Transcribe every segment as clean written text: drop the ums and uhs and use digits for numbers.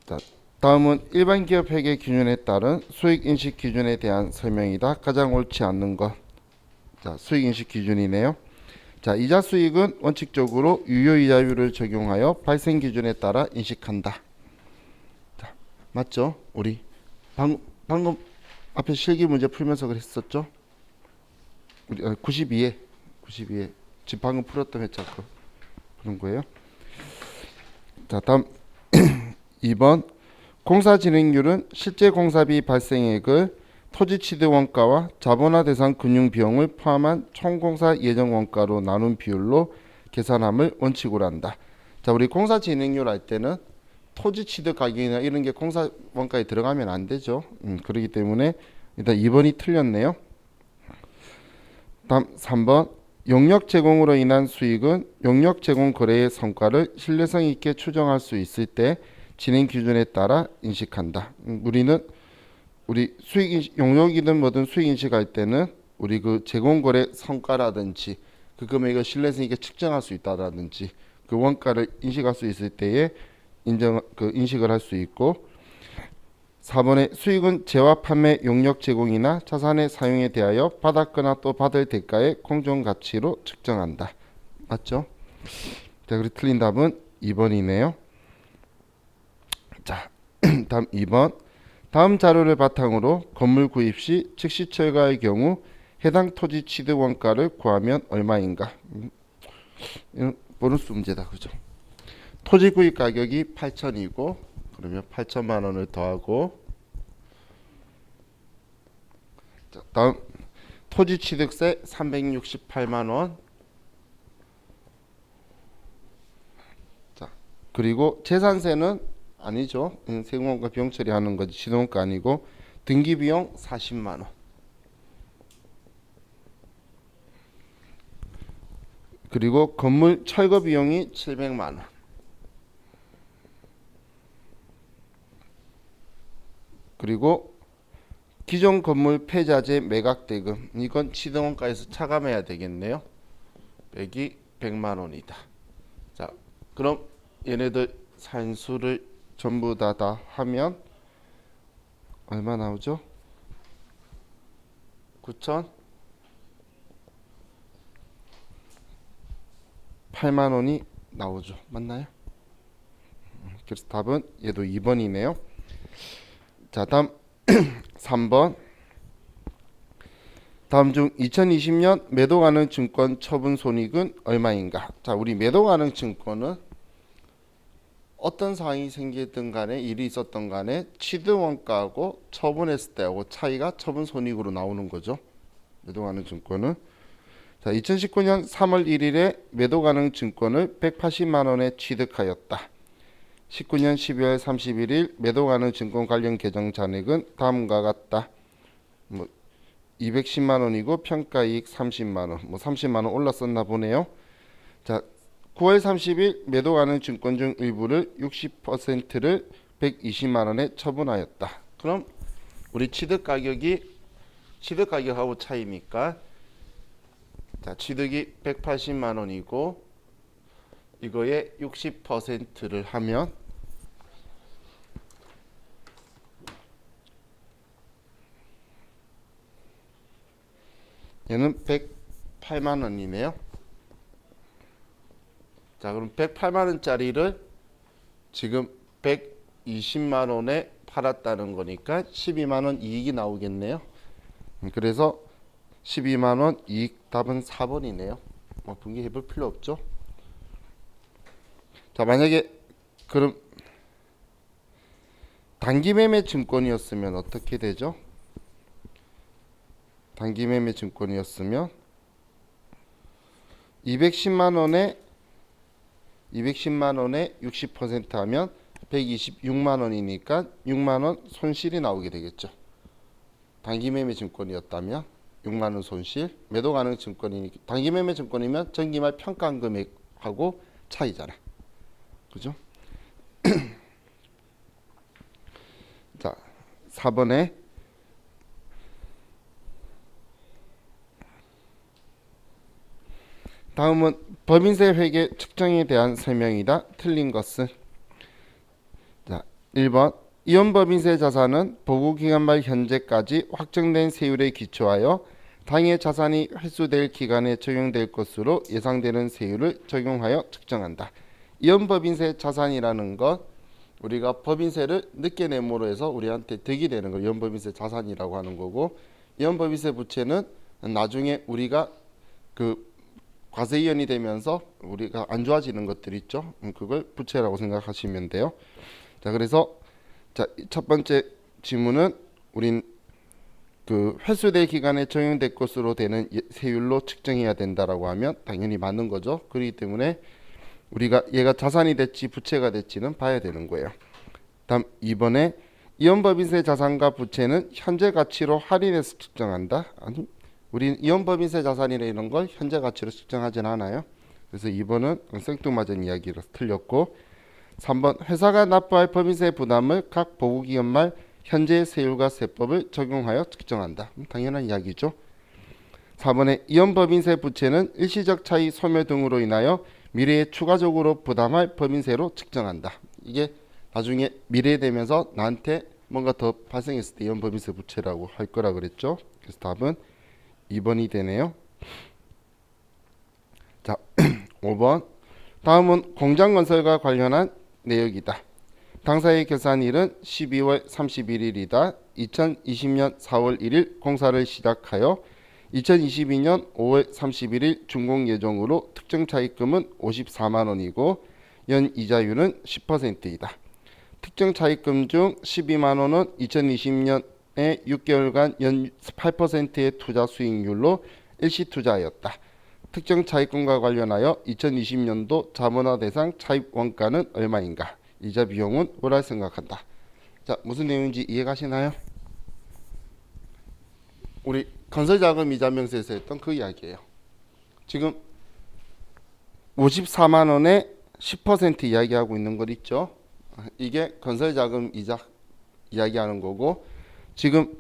자, 다음은 일반 기업 회계 기준에 따른 수익 인식 기준에 대한 설명이다. 가장 옳지 않는 것. 자, 수익 인식 기준이네요. 자, 이자 수익은 원칙적으로 유효이자율을 적용하여 발생 기준에 따라 인식한다. 자, 맞죠? 우리 방금 앞에 실기 문제 풀면서 그랬었죠? 우리 92에 지금 방금 풀었던 회차 거 그런 거예요. 자, 다음 2번 공사 진행률은 실제 공사비 발생액을 토지 취득 원가와 자본화 대상 금융 비용을 포함한 총공사 예정 원가로 나눈 비율로 계산함을 원칙으로 한다. 자, 우리 공사 진행률 할 때는 토지 취득 가격이나 이런 게 공사 원가에 들어가면 안 되죠. 그렇기 때문에 일단 2번이 틀렸네요. 다음 3번 용역 제공으로 인한 수익은 용역 제공 거래의 성과를 신뢰성 있게 추정할 수 있을 때 진행 기준에 따라 인식한다. 우리 수익 인식, 용역이든 뭐든 수익 인식할 때는 우리 그 제공 거래 성과라든지 그 금액을 신뢰성 있게 측정할 수 있다라든지 그 원가를 인식할 수 있을 때에 인식을 할 수 있고, 4번의 수익은 재화 판매 용역 제공이나 자산의 사용에 대하여 받았거나 또 받을 대가의 공정 가치로 측정한다. 맞죠? 자, 그리고 틀린 답은 2번이네요. 자, 다음 2번. 다음 자료를 바탕으로 건물 구입 시 즉시 철거의 경우 해당 토지 취득 원가를 구하면 얼마인가? 이건 보너스 문제다. 그죠? 토지 구입 가격이 8천이고 그러면 8천만 원을 더하고, 자, 다음 토지 취득세 368만 원. 자, 그리고 재산세는 아니죠. 세금과 비용 처리하는 거지 시동가 아니고 등기 비용 40만 원. 그리고 건물 철거 비용이 700만 원. 그리고 기존 건물 폐자재 매각 대금, 이건 시동원가에서 차감해야 되겠네요. 빼기 100만 원이다. 자, 그럼 얘네들 산수를 전부 다 하면 얼마 나오죠? 9,008만 원이 나오죠. 맞나요? 그래서 답은 얘도 2번이네요. 자, 다음 3번. 다음 중 2020년 매도 가능 증권 처분 손익은 얼마인가? 자, 우리 매도 가능 증권은 어떤 상황이 생기든 간에 일이 있었던 간에 취득 원가하고 처분했을 때하고 차이가 처분 손익으로 나오는 거죠. 매도 가능 증권은. 자, 2019년 3월 1일에 매도 가능 증권을 180만 원에 취득하였다. 19년 12월 31일 매도 가능 증권 관련 계정 잔액은 다음과 같다. 210만 원이고 평가이익 30만 원. 30만 원 올랐었나 보네요. 자, 9월 30일 매도 가능 증권 중 일부를 60%를 120만 원에 처분하였다. 그럼 우리 취득 가격하고 차이니까, 자, 취득이 180만 원이고 이거에 60%를 하면 얘는 108만 원이네요. 자, 그럼 108만 원짜리를 지금 120만 원에 팔았다는 거니까 12만 원 이익이 나오겠네요. 그래서 12만 원 이익, 답은 4번이네요. 분개해 볼 필요 없죠. 자, 만약에 그럼 단기 매매 증권이었으면 어떻게 되죠? 단기 매매 증권이었으면 210만 원에 60% 하면 126만 원이니까 6만 원 손실이 나오게 되겠죠. 단기 매매 증권이었다면 6만 원 손실, 매도 가능 증권이니까 단기 매매 증권이면 전기말 평가한 금액하고 차이잖아. 그죠? 자, 4번에 다음은 법인세 회계 측정에 대한 설명이다. 틀린 것은, 자, 1번 이혼법인세 자산은 보고기간 말 현재까지 확정된 세율에 기초하여 당해 자산이 회수될 기간에 적용될 것으로 예상되는 세율을 적용하여 측정한다. 이혼법인세 자산이라는 것, 우리가 법인세를 늦게 내므로 해서 우리한테 득이 되는 걸 이혼법인세 자산이라고 하는 거고, 이혼법인세 부채는 나중에 우리가 그 과세이혼이 되면서 우리가 안 좋아지는 것들 있죠. 그걸 부채라고 생각하시면 돼요. 자, 그래서 첫 번째 질문은 우린 그 회수될 기간에 적용될 것으로 되는 세율로 측정해야 된다라고 하면 당연히 맞는 거죠. 그렇기 때문에 우리가 얘가 자산이 됐지 부채가 됐지는 봐야 되는 거예요. 다음 2번에 이혼법인세 자산과 부채는 현재 가치로 할인해서 측정한다. 아니, 우린 이혼법인세 자산이라 이런 걸 현재 가치로 측정하진 않아요. 그래서 2번은 생뚱맞은 이야기라서 틀렸고, 3번 회사가 납부할 법인세 부담을 각 보고기간 말 현재 세율과 세법을 적용하여 측정한다. 당연한 이야기죠. 4번에 이혼법인세 부채는 일시적 차이 소멸 등으로 인하여 미래에 추가적으로 부담할 법인세로 측정한다. 이게 나중에 미래에 되면서 나한테 뭔가 더 발생했을 때 이혼법인세 부채라고 할 거라 그랬죠. 그래서 답은 2번이 되네요. 자, 5번. 다음은 공장건설과 관련한 내역이다. 당사의 결산일은 12월 31일이다. 2020년 4월 1일 공사를 시작하여 2022년 5월 31일 준공 예정으로 특정 차입금은 54만 원이고 연 이자율은 10%이다. 특정 차입금 중 12만 원은 2020년에 6개월간 연 8%의 투자 수익률로 일시 투자하였다. 특정 차입금과 관련하여 2020년도 자본화 대상 차입 원가는 얼마인가? 이자 비용은 뭐라 생각한다. 자, 무슨 내용인지 이해가시나요? 우리 건설자금 이자 명세에서 했던 그 이야기예요. 지금 54만 원에 10% 이야기하고 있는 것 있죠? 이게 건설자금 이자 이야기하는 거고, 지금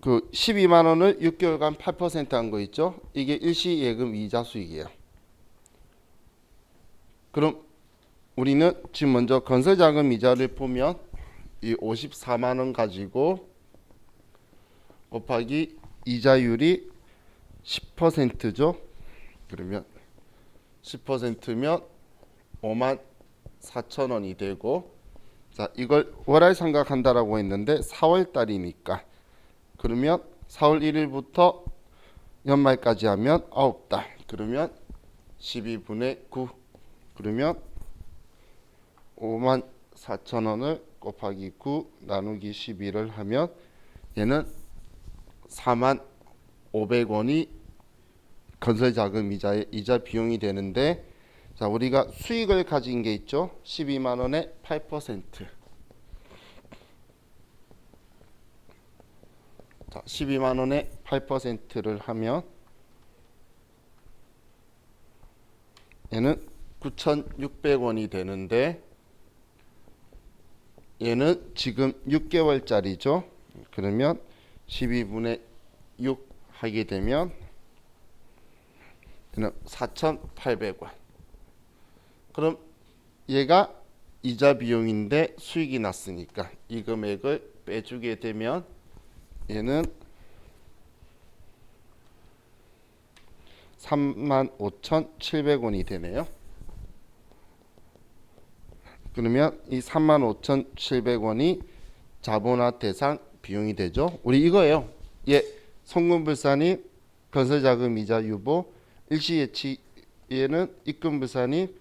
그 12만 원을 6개월간 8% 한 거 있죠? 이게 일시예금 이자 수익이에요. 그럼 우리는 지금 먼저 건설자금 이자를 보면 이 54만 원 가지고 곱하기 이자율이 10%죠. 그러면 10%면 5만 4천 원이 되고, 자, 이걸 월할 생각한다라고 했는데 4월 달이니까 그러면 4월 1일부터 연말까지 하면 9달. 그러면 12분의 9. 그러면 5만 4천 원을 곱하기 9 나누기 12를 하면 얘는 4만 500원이 건설자금 이자의 이자 비용이 되는데, 자, 우리가 수익을 가진 게 있죠. 12만 원에 8%. 자, 12만 원에 8%를 하면 얘는 9,600원이 되는데, 얘는 지금 6개월짜리죠. 그러면 12분의 6 하게 되면 얘는 4,800원. 그럼 얘가 이자 비용인데 수익이 났으니까 이 금액을 빼주게 되면 얘는 35,700원이 되네요. 그러면 이 35,700원이 자본화 대상 비용이 되죠. 우리 이거예요. 예, 송금불산이 건설자금 이자 유보, 일시예치에는 입금불산이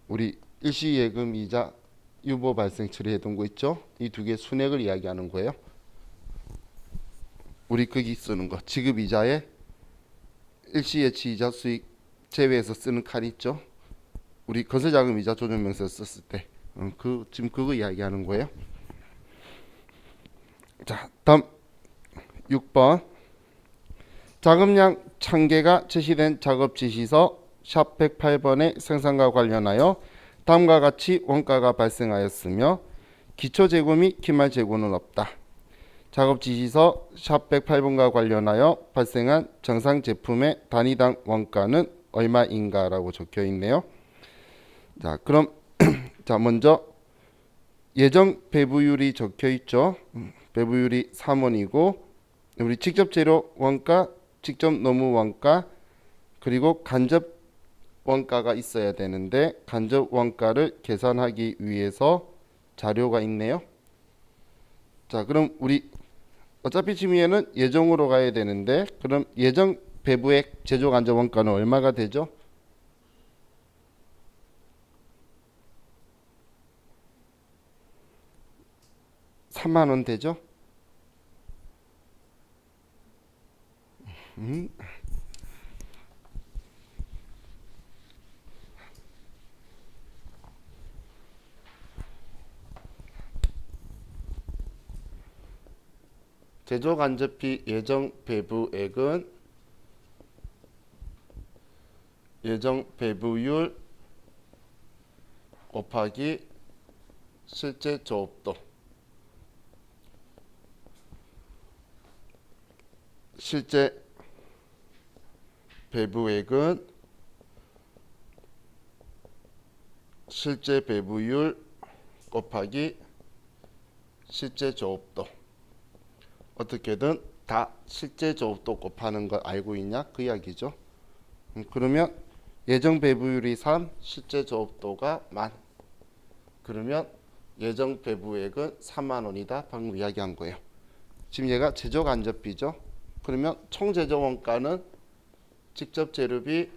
우리 일시예금 이자 유보 발생 처리해둔 거 있죠. 이 두 개 순액을 이야기하는 거예요. 우리 거기 쓰는 거 지급이자에 일시예치 이자 수익 제외해서 쓰는 칼 있죠. 우리 건설자금 이자 조정명세 썼을 때 지금 그거 이야기하는 거예요. 자, 다음 6번. 자금량 1000개가 제시된 작업지시서 샵 108번의 생산과 관련하여 다음과 같이 원가가 발생하였으며 기초재고 및 기말재고는 없다. 작업지시서 샵 108번과 관련하여 발생한 정상 제품의 단위당 원가는 얼마인가 라고 적혀 있네요. 자, 그럼 자, 먼저 예정 배부율이 적혀 있죠. 배부율이 3원이고 우리 직접 재료 원가, 직접 노무 원가, 그리고 간접 원가가 있어야 되는데 간접 원가를 계산하기 위해서 자료가 있네요. 자, 그럼 우리 어차피 지금 얘는 예정으로 가야 되는데 그럼 예정 배부액 제조 간접 원가는 얼마가 되죠? 3만 원 되죠? 제조 간접비 예정 배부액은 예정 배부율 곱하기 실제 조업도, 실제 배부액은 실제 배부율 곱하기 실제 조업도. 어떻게든 다 실제 조업도 곱하는 걸 알고 있냐 그 이야기죠. 그러면 예정 배부율이 3, 실제 조업도가 만. 그러면 예정 배부액은 3만 원이다. 방금 이야기한 거예요. 지금 얘가 제조 간접비죠. 그러면 총 제조 원가는 직접 재료비,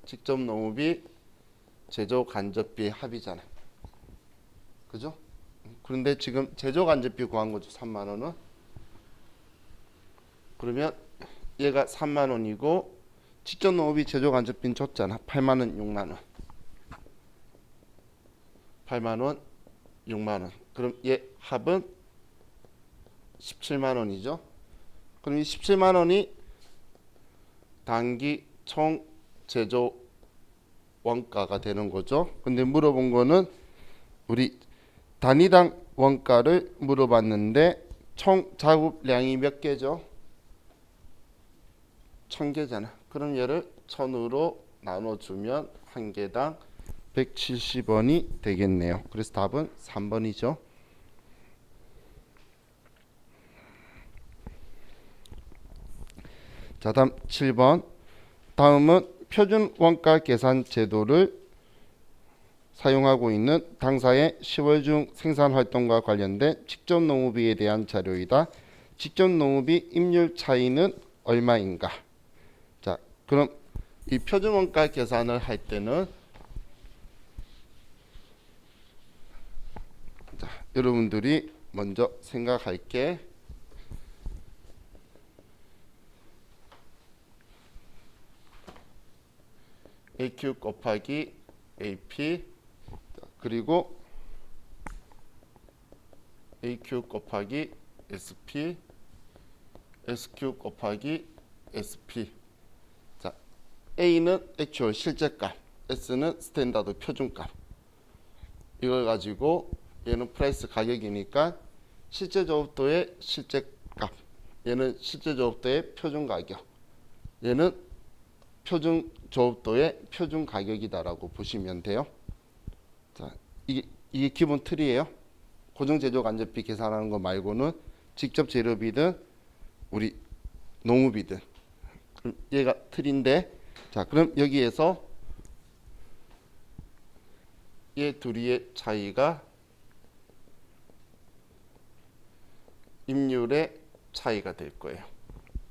직접 노무비, 제조 간접비 합이잖아. 그죠? 그런데 지금 제조 간접비 구한 거죠. 3만 원은. 그러면 얘가 3만 원이고 직접 노무비 제조 간접비는 줬잖아. 8만 원, 6만 원. 8만 원, 6만 원. 그럼 얘 합은 17만 원이죠. 그럼 이 17만 원이 단기 총 제조 원가가 되는 거죠. 근데 물어본 거는 우리 단위당 원가를 물어봤는데 총 작업량이 몇 개죠? 1000개잖아. 그럼 얘를 1000으로 나눠주면 한 개당 170원이 되겠네요. 그래서 답은 3번이죠. 자, 다음 7번. 다음은 표준 원가 계산 제도를 사용하고 있는 당사의 10월 중 생산 활동과 관련된 직접 노무비에 대한 자료이다. 직접 노무비 임률 차이는 얼마인가? 자, 그럼 이 표준 원가 계산을 할 때는 자, 여러분들이 먼저 생각할 게 AQ 곱하기 AP 그리고 AQ 곱하기 SP SQ 곱하기 SP. 자, A는 액추얼 실제값, S는 스탠다드 표준값. 이걸 가지고 얘는 프라이스 가격이니까 실제 조업도의 실제값, 얘는 실제 조업도의 표준 가격, 얘는 표준 조업도의 표준 가격이다라고 보시면 돼요. 자, 이게 기본 틀이에요. 고정 제조 간접비 계산하는 거 말고는 직접 재료비든 우리 노무비든. 그럼 얘가 틀인데, 자, 그럼 여기에서 얘 둘이의 차이가 임률의 차이가 될 거예요.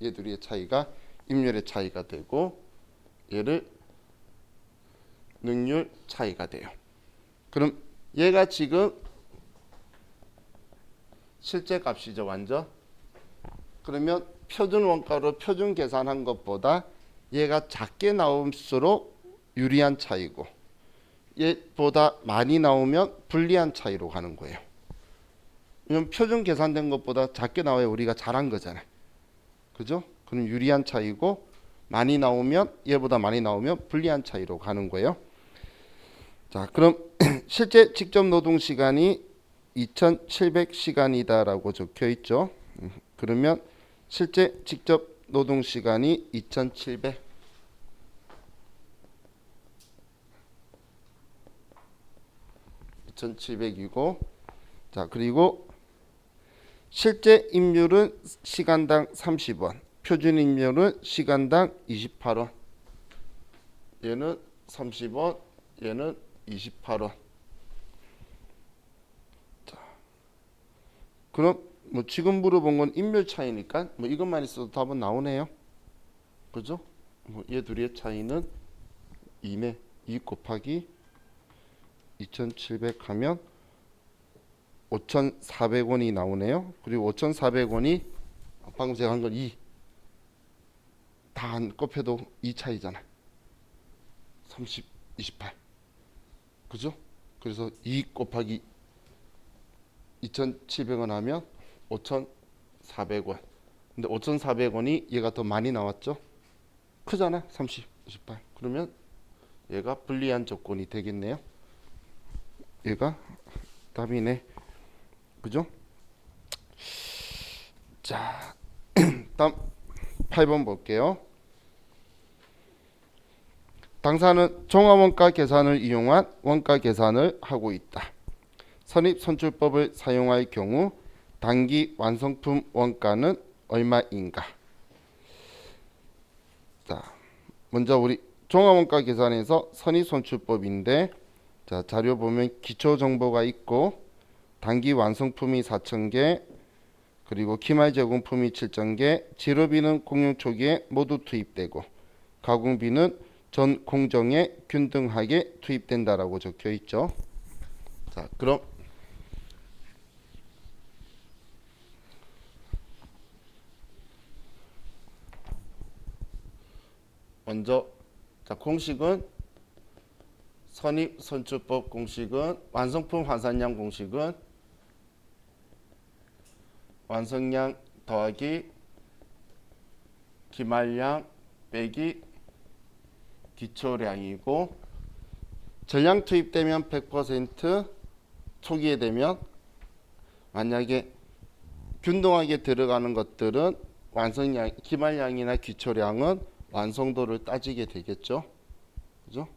얘 둘이의 차이가 임률의 차이가 되고 얘를 능률 차이가 돼요. 그럼 얘가 지금 실제 값이죠, 완전. 그러면 표준 원가로 표준 계산한 것보다 얘가 작게 나올수록 유리한 차이고 얘보다 많이 나오면 불리한 차이로 가는 거예요. 왜냐면 표준 계산된 것보다 작게 나와야 우리가 잘한 거잖아요. 그죠? 그럼 유리한 차이고 많이 나오면 얘보다 많이 나오면 불리한 차이로 가는 거예요. 자, 그럼 실제 직접 노동 시간이 2,700시간이다라고 적혀 있죠. 그러면 실제 직접 노동 시간이 2,700이고 자, 그리고 실제 임률은 시간당 30원, 표준 임률은 시간당 28원. 얘는 30원, 얘는 28원. 자, 그럼 뭐 지금 물어본 건 임률 차이니까 뭐 이것만 있어도 답은 나오네요. 그죠? 뭐 얘 둘의 차이는 2네. 2 곱하기 2700 하면 5,400원이 나오네요. 그리고 5,400원이 방금 제가 한 건 2. 다 곱해도 2 차이잖아. 30, 28. 그죠? 그래서 2 곱하기 2,700원 하면 5,400원. 근데 5,400원이 얘가 더 많이 나왔죠? 크잖아. 30, 28. 그러면 얘가 불리한 조건이 되겠네요. 얘가 답이네. 그죠? 자, 다음 8번 볼게요. 당사는 종합원가 계산을 이용한 원가 계산을 하고 있다. 선입선출법을 사용할 경우 단기 완성품 원가는 얼마인가? 자, 먼저 우리 종합원가 계산에서 선입선출법인데, 자, 자료 보면 기초 정보가 있고 단기 완성품이 4,000개, 그리고 기말 제공품이 7,000개, 재료비는 공용 초기에 모두 투입되고 가공비는 전 공정에 균등하게 투입된다라고 적혀 있죠. 자, 그럼 먼저 자, 공식은 선입선출법 공식은 완성품 환산량 공식은 완성량 더하기 기말량 빼기 기초량이고, 전량 투입되면 100%, 초기에 되면 만약에 균등하게 들어가는 것들은 완성량, 기말량이나 기초량은 완성도를 따지게 되겠죠. 그죠?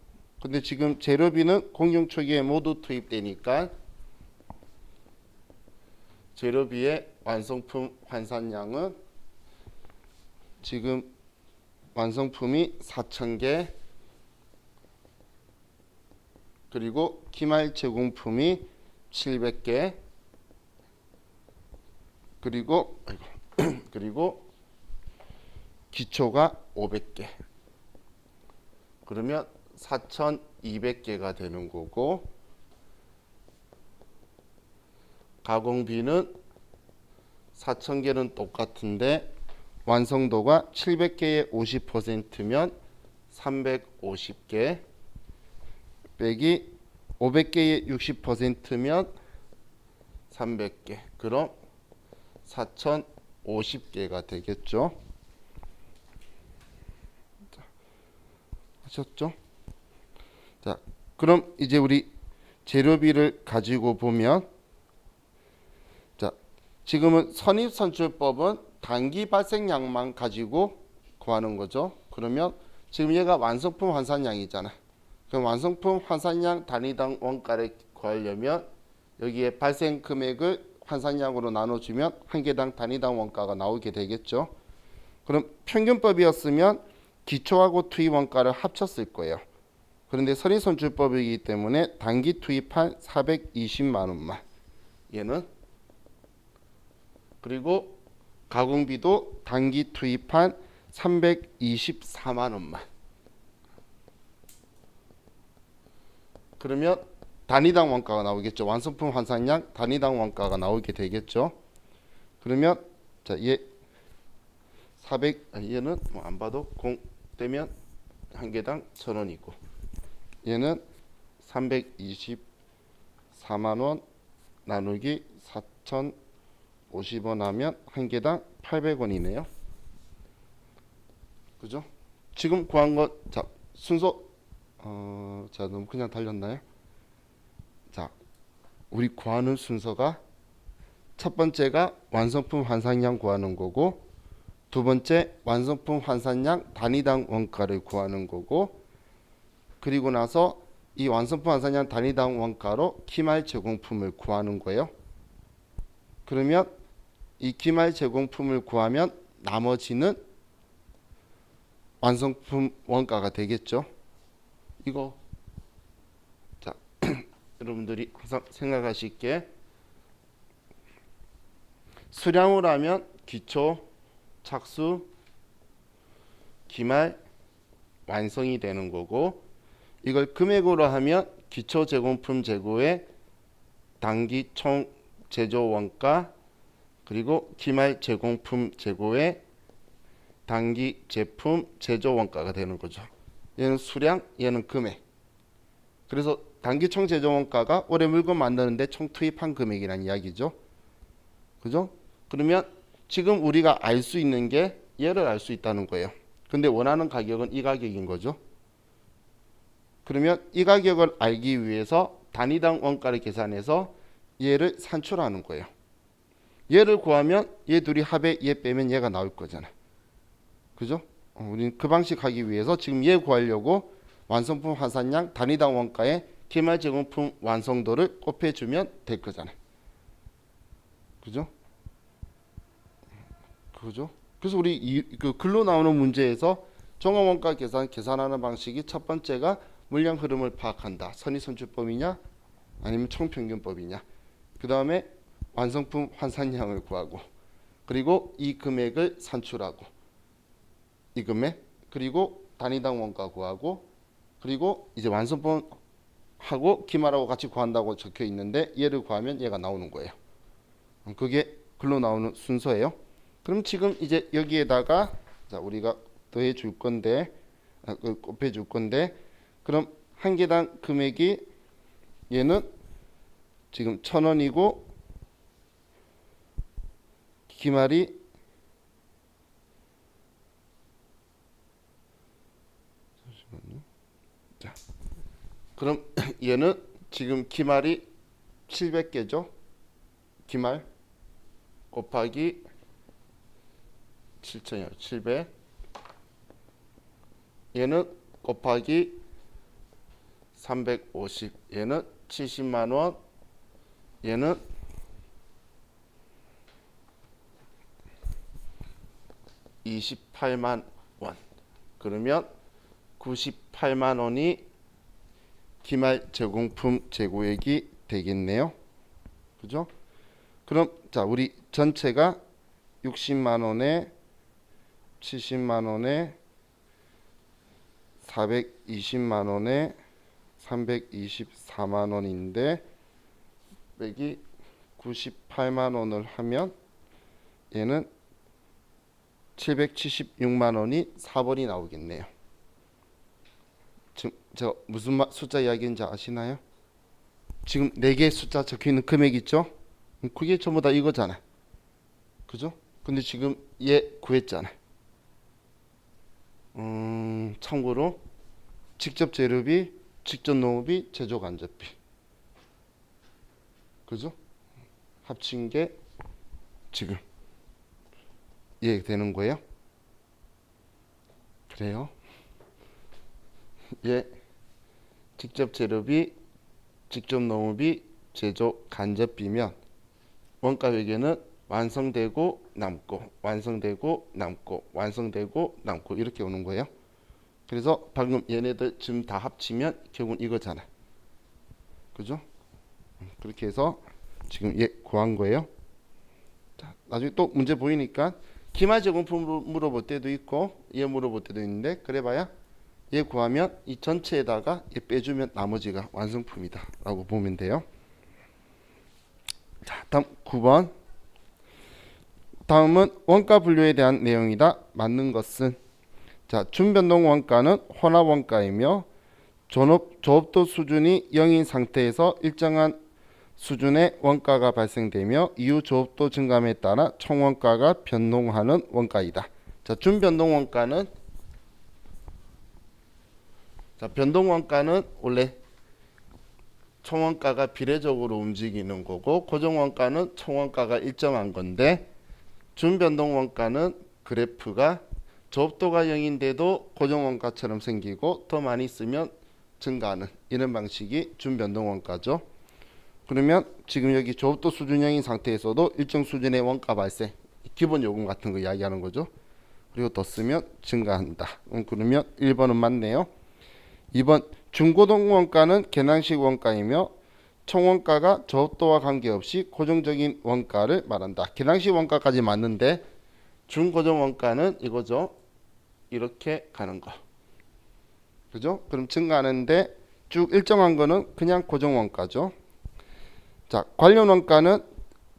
근데 지금 재료비는 공용 초기에 모두 투입되니까 재료비의 완성품 환산량은 지금 완성품이 4,000개, 그리고 기말 제공품이 700개, 그리고 그리고 기초가 500개. 그러면 4,200개가 되는 거고, 가공비는 4,000개는 똑같은데 완성도가 700개의 50%면 350개 빼기 500개의 60%면 300개. 그럼 4,050개가 되겠죠. 자, 하셨죠? 자, 그럼 이제 우리 재료비를 가지고 보면, 자, 지금은 선입선출법은 단기 발생량만 가지고 구하는 거죠. 그러면 지금 얘가 완성품 환산량이잖아. 그럼 완성품 환산량 단위당 원가를 구하려면 여기에 발생 금액을 환산량으로 나눠주면 한 개당 단위당 원가가 나오게 되겠죠. 그럼 평균법이었으면 기초하고 투입 원가를 합쳤을 거예요. 그런데 선입선출법이기 때문에 단기 투입한 420만 원만, 얘는, 그리고 가공비도 단기 투입한 324만 원만. 그러면 단위당 원가가 나오겠죠. 완성품 환산량 단위당 원가가 나오게 되겠죠. 그러면 자, 얘 400, 얘는 뭐 안 봐도 공 되면 한 개당 1,000원이고, 얘는 324만 원 나누기 4,050원 하면 한 개당 800원이네요. 그죠? 지금 구한 것, 자, 순서, 자, 너무 그냥 달렸나요? 자, 우리 구하는 순서가 첫 번째가 완성품 환산량 구하는 거고, 두 번째 완성품 환산량 단위당 원가를 구하는 거고, 그리고 나서 이 완성품 환산량 단위당 원가로 기말 제공품을 구하는 거예요. 그러면 이 기말 제공품을 구하면 나머지는 완성품 원가가 되겠죠. 이거 자 여러분들이 항상 생각하실 게 수량으로 하면 기초, 착수, 기말, 완성이 되는 거고, 이걸 금액으로 하면 기초 제공품 재고의 단기 총 제조 원가, 그리고 기말 제공품 재고의 단기 제품 제조 원가가 되는 거죠. 얘는 수량, 얘는 금액. 그래서 단기 총 제조 원가가 올해 물건 만드는데 총 투입한 금액이라는 이야기죠. 그죠? 그러면 지금 우리가 알 수 있는 게 얘를 알 수 있다는 거예요. 근데 원하는 가격은 이 가격인 거죠. 그러면 이 가격을 알기 위해서 단위당 원가를 계산해서 얘를 산출하는 거예요. 얘를 구하면 얘 둘이 합에 얘 빼면 얘가 나올 거잖아. 그죠? 우리는 그 방식 하기 위해서 지금 얘 구하려고 완성품 환산량 단위당 원가에 기말 제공품 완성도를 곱해주면 될 거잖아. 그죠? 그죠? 그래서 우리 그 글로 나오는 문제에서 종합원가 계산하는 방식이 첫 번째가 물량 흐름을 파악한다. 선의선출법이냐 아니면 총평균법이냐. 그 다음에 완성품 환산량을 구하고, 그리고 이 금액을 산출하고, 이 금액, 그리고 단위당 원가 구하고, 그리고 이제 완성품 하고 기말하고 같이 구한다고 적혀 있는데 얘를 구하면 얘가 나오는 거예요. 그게 글로 나오는 순서예요. 그럼 지금 이제 여기에다가 자 우리가 더해 줄 건데, 곱해 줄 건데, 그럼 한 개당 금액이 얘는 지금 1,000원이고 기말이 자 그럼 얘는 지금 기말이 700개죠. 기말 곱하기 7,000이요. 700. 얘는 곱하기 350. 얘는 70만 원. 얘는 28만 원. 그러면 98만 원이 기말 제공품 재고액이 되겠네요. 그죠? 그럼 자 우리 전체가 60만 원에 70만 원에 420만 원에 324만 원인데 빼기 98만 원을 하면 얘는 776만 원이 4번이 나오겠네요. 지금 저 무슨 숫자 이야기인지 아시나요? 지금 4개의 숫자 적혀 있는 금액 있죠? 그게 전부 다 이거잖아. 그죠? 근데 지금 얘 구했잖아. 참고로 직접 재료비, 직접 농업비, 제조 간접비. 그죠? 합친 게 지금 이해 되는 거예요? 그래요? 예, 직접 재료비, 직접 농업비, 제조 간접비면 원가 회계는 완성되고 남고, 완성되고 남고, 완성되고 남고 이렇게 오는 거예요. 그래서 방금 얘네들 지금 다 합치면 결국은 이거잖아. 그죠? 그렇게 해서 지금 얘 구한 거예요. 자, 나중에 또 문제 보이니까 기말 제공품 물어볼 때도 있고 얘 물어볼 때도 있는데, 그래봐야 얘 구하면 이 전체에다가 얘 빼주면 나머지가 완성품이다 라고 보면 돼요. 자, 다음 9번. 다음은 원가 분류에 대한 내용이다. 맞는 것은 자 준변동 원가는 혼합 원가이며 조업도 수준이 0인 상태에서 일정한 수준의 원가가 발생되며 이후 조업도 증감에 따라 총원가가 변동하는 원가이다. 자 준변동 원가는 변동 원가는 원래 총원가가 비례적으로 움직이는 거고, 고정 원가는 총원가가 일정한 건데, 준변동 원가는 그래프가 조업도가 0인데도 고정 원가처럼 생기고 더 많이 쓰면 증가하는 이런 방식이 준변동 원가죠. 그러면 지금 여기 조업도 수준형인 상태에서도 일정 수준의 원가 발생, 기본 요금 같은 거 이야기하는 거죠. 그리고 더 쓰면 증가한다. 그러면 1번은 맞네요. 2번 중고동 원가는 계량식 원가이며 총원가가 저업도와 관계없이 고정적인 원가를 말한다. 계량식 원가까지 맞는데 중고정 원가는 이거죠. 이렇게 가는 거. 그죠? 그럼 증가하는데 쭉 일정한 거는 그냥 고정 원가죠. 자, 관련 원가는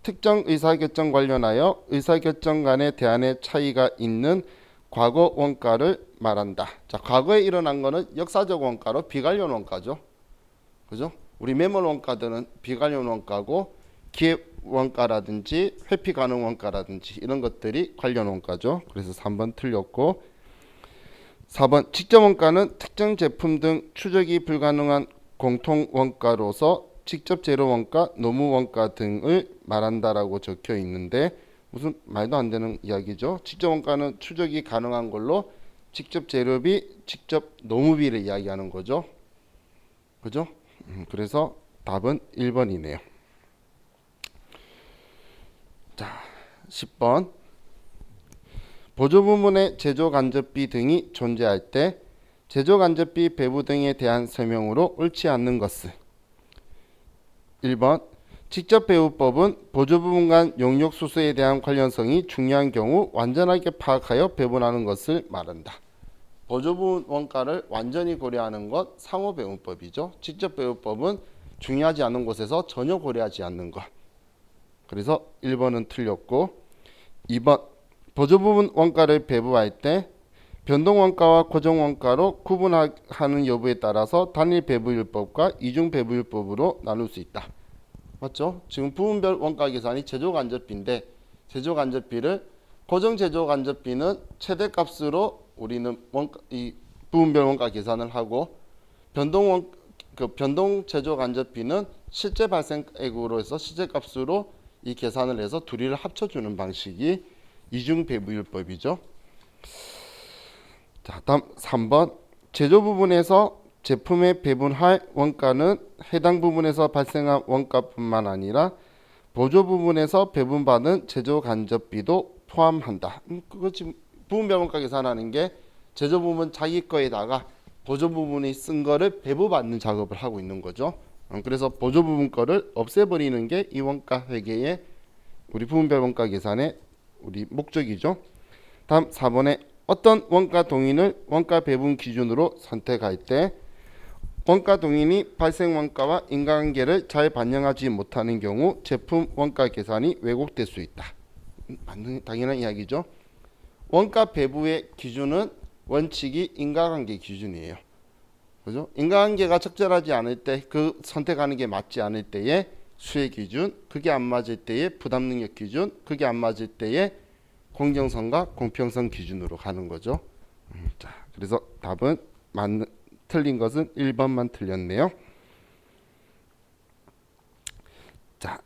특정 의사결정 관련하여 의사결정 간의 대안의 차이가 있는 과거 원가를 말한다. 자, 과거에 일어난 거는 역사적 원가로 비관련 원가죠. 그죠? 우리 매몰 원가들은 비관련 원가고 기획 원가라든지 회피 가능 원가라든지 이런 것들이 관련 원가죠. 그래서 3번 틀렸고 4번 직접 원가는 특정 제품 등 추적이 불가능한 공통 원가로서 직접 재료 원가, 노무 원가 등을 말한다라고 적혀 있는데 무슨 말도 안 되는 이야기죠. 직접 원가는 추적이 가능한 걸로 직접 재료비, 직접 노무비를 이야기하는 거죠. 그죠? 그래서 답은 1번이네요. 자, 10번 보조 부문의 제조 간접비 등이 존재할 때 제조 간접비 배부 등에 대한 설명으로 옳지 않는 것은 1번 직접 배부법은 보조 부분 간 용역 수수에 대한 관련성이 중요한 경우 완전하게 파악하여 배분하는 것을 말한다. 보조 부분 원가를 완전히 고려하는 것 상호 배분법이죠. 직접 배부법은 중요하지 않은 곳에서 전혀 고려하지 않는 것. 그래서 1번은 틀렸고 2번 보조 부분 원가를 배부할 때 변동 원가와 고정 원가로 구분하는 여부에 따라서 단일 배부율법과 이중 배부율법으로 나눌 수 있다. 맞죠? 지금 부분별 원가 계산이 제조 간접비인데 제조 간접비를 고정 제조 간접비는 최대값으로 우리는 이 부분별 원가 계산을 하고 변동 제조 간접비는 실제 발생액으로 해서 실제값으로 이 계산을 해서 둘이를 합쳐주는 방식이 이중 배부율법이죠. 자, 다음 3번 제조 부분에서 제품에 배분할 원가는 해당 부분에서 발생한 원가뿐만 아니라 보조 부분에서 배분받은 제조 간접비도 포함한다. 그거 지금 부분별 원가 계산하는 게 제조 부분 자기 거에다가 보조 부분이 쓴 거를 배부받는 작업을 하고 있는 거죠. 그래서 보조 부분 거를 없애버리는 게 이 원가 회계의 우리 부분별 원가 계산의 우리 목적이죠. 다음 4번에 어떤 원가 동인을 원가 배분 기준으로 선택할 때 원가 동인이 발생 원가와 인과관계를 잘 반영하지 못하는 경우 제품 원가 계산이 왜곡될 수 있다. 당연한 이야기죠. 원가 배부의 기준은 원칙이 인과관계 기준이에요. 그죠? 인과관계가 적절하지 않을 때 그 선택하는 게 맞지 않을 때의 수혜 기준, 그게 안 맞을 때의 부담 능력 기준, 그게 안 맞을 때의 공정성과 공평성 기준으로 가는 거죠. 자, 그래서 답은 틀린 것은 1번만 틀렸네요. 자,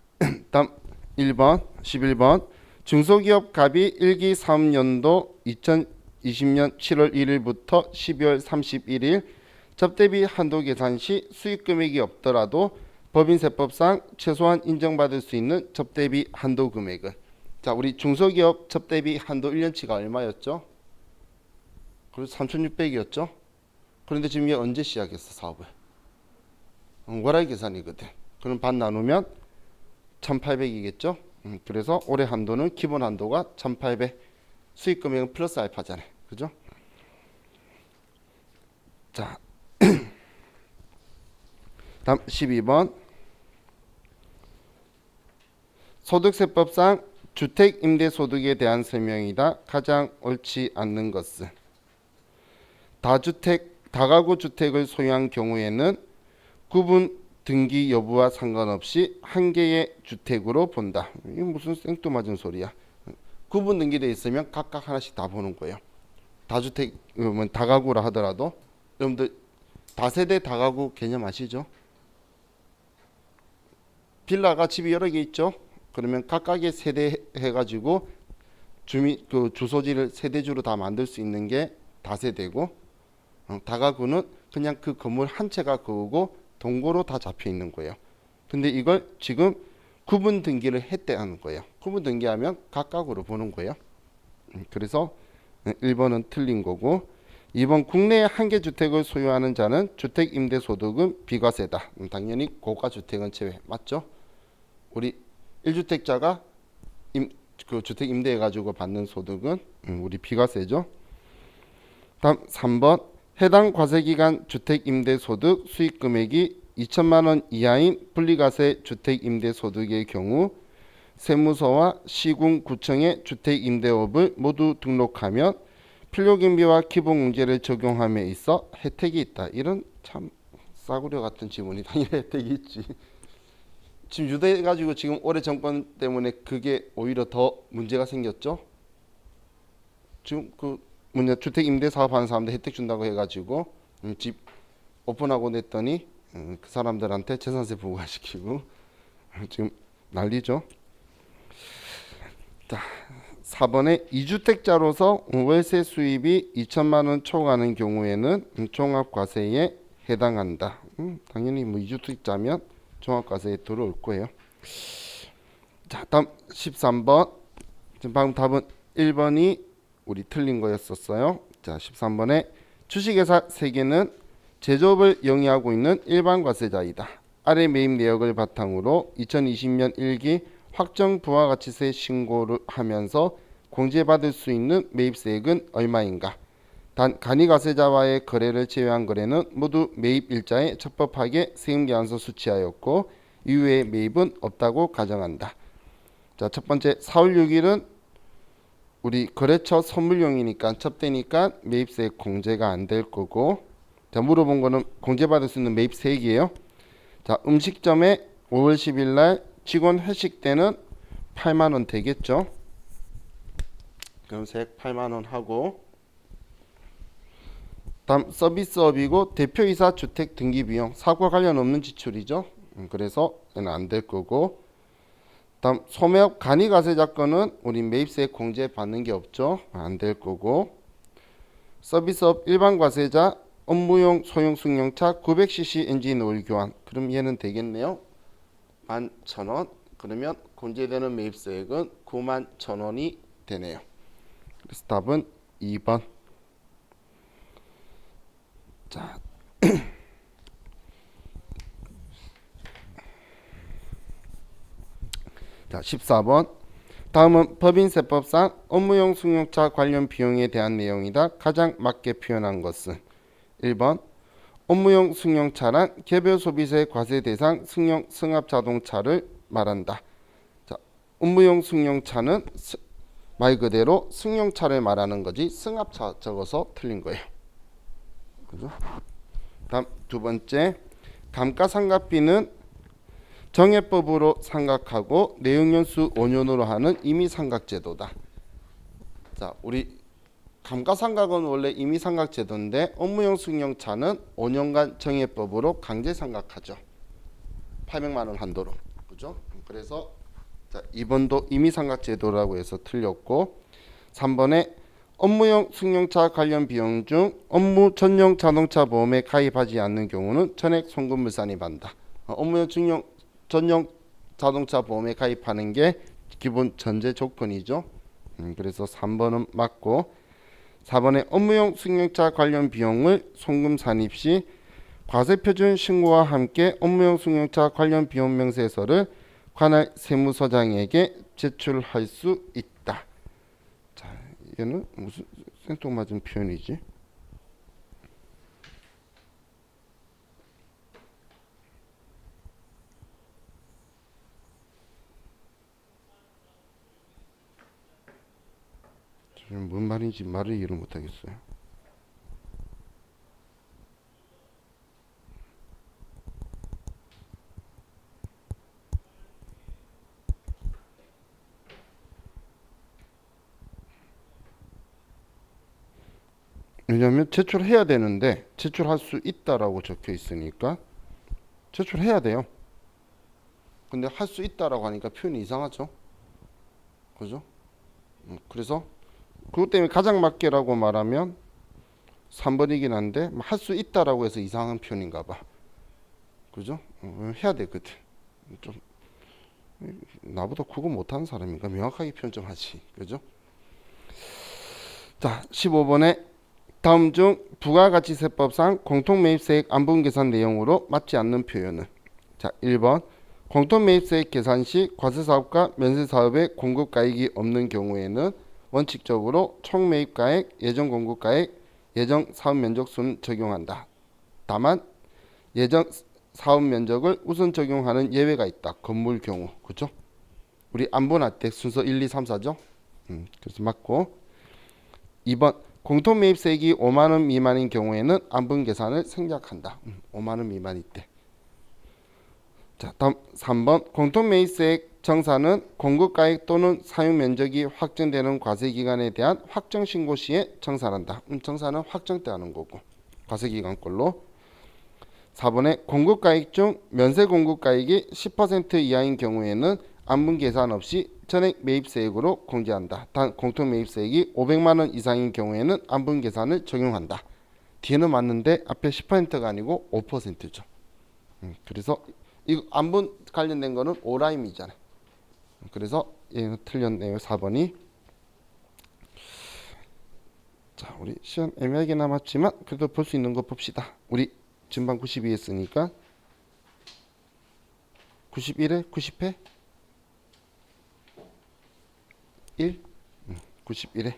다음 1번, 11번 중소기업 갑이 1기 사업연도 2020년 7월 1일부터 12월 31일 접대비 한도 계산 시 수익 금액이 없더라도 법인세법상 최소한 인정받을 수 있는 접대비 한도 금액은 자, 우리 중소기업 접대비 한도 1년치가 얼마였죠? 그래서 3,600이었죠? 그런데 지금 얘 언제 시작했어, 사업을? 월할 계산이거든. 그럼 반 나누면 1,800이겠죠? 그래서 올해 한도는 기본 한도가 1,800. 수익 금액은 플러스 알파잖아요. 그죠? 자, 다음 12번. 소득세법상 주택 임대소득에 대한 설명이다. 가장 옳지 않는 것은 다가구 주택을 소유한 경우에는 구분 등기 여부와 상관없이 한 개의 주택으로 본다. 이게 무슨 생뚱맞은 소리야. 구분 등기돼 있으면 각각 하나씩 다 보는 거예요. 다주택 다가구라 하더라도 여러분들 다세대 다가구 개념 아시죠? 빌라가 집이 여러 개 있죠. 그러면 각각의 세대 해가지고 그 주소지를 세대주로 다 만들 수 있는 게 다세대고 다가구는 그냥 그 건물 한 채가 그거고 동고로 다 잡혀 있는 거예요. 근데 이걸 지금 구분 등기를 했다는 거예요. 구분 등기하면 각각으로 보는 거예요. 그래서 1번은 틀린 거고, 2번 국내에 한 개 주택을 소유하는 자는 주택 임대 소득은 비과세다. 당연히 고가 주택은 제외. 맞죠? 우리 1주택자가 그 주택 임대해 가지고 받는 소득은 우리 비과세죠. 다음 3번 해당 과세기간 주택 임대 소득 수익 금액이 2천만 원 이하인 분리과세 주택 임대 소득의 경우 세무서와 시군 구청의 주택 임대업을 모두 등록하면 필요경비와 기본공제를 적용함에 있어 혜택이 있다. 이런 참 싸구려 같은 지문이 당연히 혜택이 있지. 지금 유대해가지고 지금 올해 정권 때문에 그게 오히려 더 문제가 생겼죠. 지금 그 뭐냐 주택 임대 사업하는 사람들 혜택 준다고 해가지고 집 오픈하고 냈더니 그 사람들한테 재산세 부과시키고 지금 난리죠. 자, 4번에 2주택자로서 월세 수입이 2천만 원 초과하는 경우에는 종합과세에 해당한다. 당연히 뭐 2주택자면 종합과세에 들어올 거예요. 자, 다음 13번. 지금 방금 답은 1번이 우리 틀린 거였었어요. 자, 13번에 주식회사 3개는 제조업을 영위하고 있는 일반 과세자이다. 아래 매입 내역을 바탕으로 2020년 1기 확정 부가가치세 신고를 하면서 공제받을 수 있는 매입세액은 얼마인가? 단 간이과세자와의 거래를 제외한 거래는 모두 매입 일자에 적법하게 세금계산서 수취하였고 이후의 매입은 없다고 가정한다. 자, 첫 번째 4월 6일은 우리 거래처 선물용이니까 접대니까 매입세액 공제가 안 될 거고, 자, 물어본 거는 공제받을 수 있는 매입세액이에요. 자, 음식점에 5월 10일 날 직원 회식 때는 8만 원 되겠죠. 그럼 세액 8만 원 하고, 다음 서비스업이고 대표이사 주택 등기 비용 사고와 관련 없는 지출이죠. 그래서 얘는 안 될 거고, 다음 소매업 간이과세자 건은 우리 매입세액 공제 받는 게 없죠. 안 될 거고, 서비스업 일반과세자 업무용 소형 승용차 900cc 엔진 오일 교환, 그럼 얘는 되겠네요. 11,000원. 그러면 공제되는 매입세액은 91,000원이 되네요. 그래서 답은 2번. 자, 자 14번. 다음은 법인세법상 업무용 승용차 관련 비용에 대한 내용이다. 가장 맞게 표현한 것은 1번 업무용 승용차란 개별 소비세 과세 대상 승합 자동차를 말한다. 자, 업무용 승용차는 말 그대로 승용차를 말하는 거지 승합차 적어서 틀린 거예요. 그죠? 다음 두 번째, 감가상각비는 정해법으로 상각하고 내용연수 5년으로 하는 임의상각제도다. 자, 우리 감가상각은 원래 임의상각제도인데 업무용 승용차는 5년간 정해법으로 강제상각하죠. 800만 원 한도로. 그죠? 그래서 자, 2번도 임의상각제도라고 해서 틀렸고, 3번에 업무용 승용차 관련 비용 중 업무 전용 자동차 보험에 가입하지 않는 경우는 전액 송금물산이 반다. 업무용 전용 자동차 보험에 가입하는 게 기본 전제 조건이죠. 그래서 3번은 맞고, 4번에 업무용 승용차 관련 비용을 송금 산입 시 과세표준 신고와 함께 업무용 승용차 관련 비용 명세서를 관할 세무서장에게 제출할 수 있다. 자, 얘는 무슨 생뚱맞은 표현이지? 뭔 말인지 말을 이해를 못하겠어요. 왜냐하면 제출해야 되는데 제출할 수 있다라고 적혀 있으니까 제출해야 돼요. 근데 할 수 있다라고 하니까 표현이 이상하죠. 그죠? 그래서 그것 때문에 가장 맞게라고 말하면 3번이긴 한데 할 수 있다라고 해서 이상한 표현인가 봐. 그죠? 해야 돼, 그때. 좀 나보다 국어 못하는 사람인가? 명확하게 표현 좀 하지. 그죠? 자, 15번에 다음 중 부가가치세법상 공통매입세액 안분계산 내용으로 맞지 않는 표현은? 자, 1번 공통매입세액 계산 시 과세사업과 면세사업의 공급가액이 없는 경우에는 원칙적으로 총매입가액, 예정공급가액, 예정사업면적수는 적용한다. 다만 예정사업면적을 우선 적용하는 예외가 있다. 건물 경우. 그죠? 우리 안분할 때 순서 1, 2, 3, 4죠? 그래서 맞고. 2번 공통매입세액이 5만원 미만인 경우에는 안분계산을 생략한다. 5만원 미만일 때. 자, 다음 3번 공통매입세액 정산은 공급가액 또는 사용면적이 확정되는 과세기간에 대한 확정신고 시에 정산한다. 정산은 확정 때 하는 거고 과세기간꼴로. 4번에 공급가액 중 면세공급가액이 10% 이하인 경우에는 안분계산 없이 전액 매입세액으로 공제한다. 단 공통매입세액이 500만원 이상인 경우에는 안분계산을 적용한다. 뒤에는 맞는데 앞에 10%가 아니고 5%죠. 그래서 이 안분 관련된 거는 오라임이잖아요. 그래서 얘는 틀렸네요. 4번이. 자, 우리 시간 애매하게 남았지만 그래도 볼 수 있는 거 봅시다. 우리 전반 92 했으니까 91에 90회 1 91에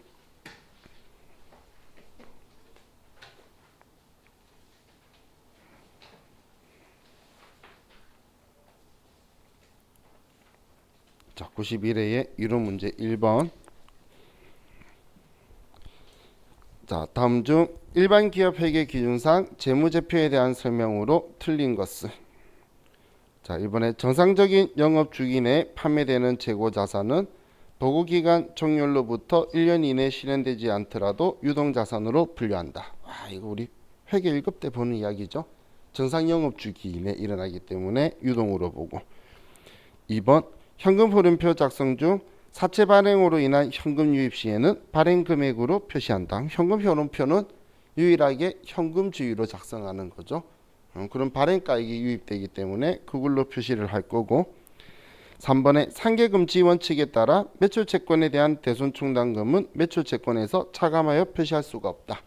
자, 91회의 이론 문제 1번. 자, 다음 중 일반 기업 회계 기준상 재무제표에 대한 설명으로 틀린 것은? 자, 이번에 정상적인 영업 주기 내에 판매되는 재고 자산은 보고기간 종료로부터 1년 이내 실현되지 않더라도 유동자산으로 분류한다. 이거 우리 회계 1급 때 보는 이야기죠. 정상 영업 주기 내에 일어나기 때문에 유동으로 보고. 2번 현금 흐름표 작성 중 사채 발행으로 인한 현금 유입 시에는 발행 금액으로 표시한다. 현금 흐름표는 유일하게 현금 주의로 작성하는 거죠. 그럼 발행가액이 유입되기 때문에 그걸로 표시를 할 거고. 3번에 상계금지 원칙에 따라 매출채권에 대한 대손충당금은 매출채권에서 차감하여 표시할 수가 없다.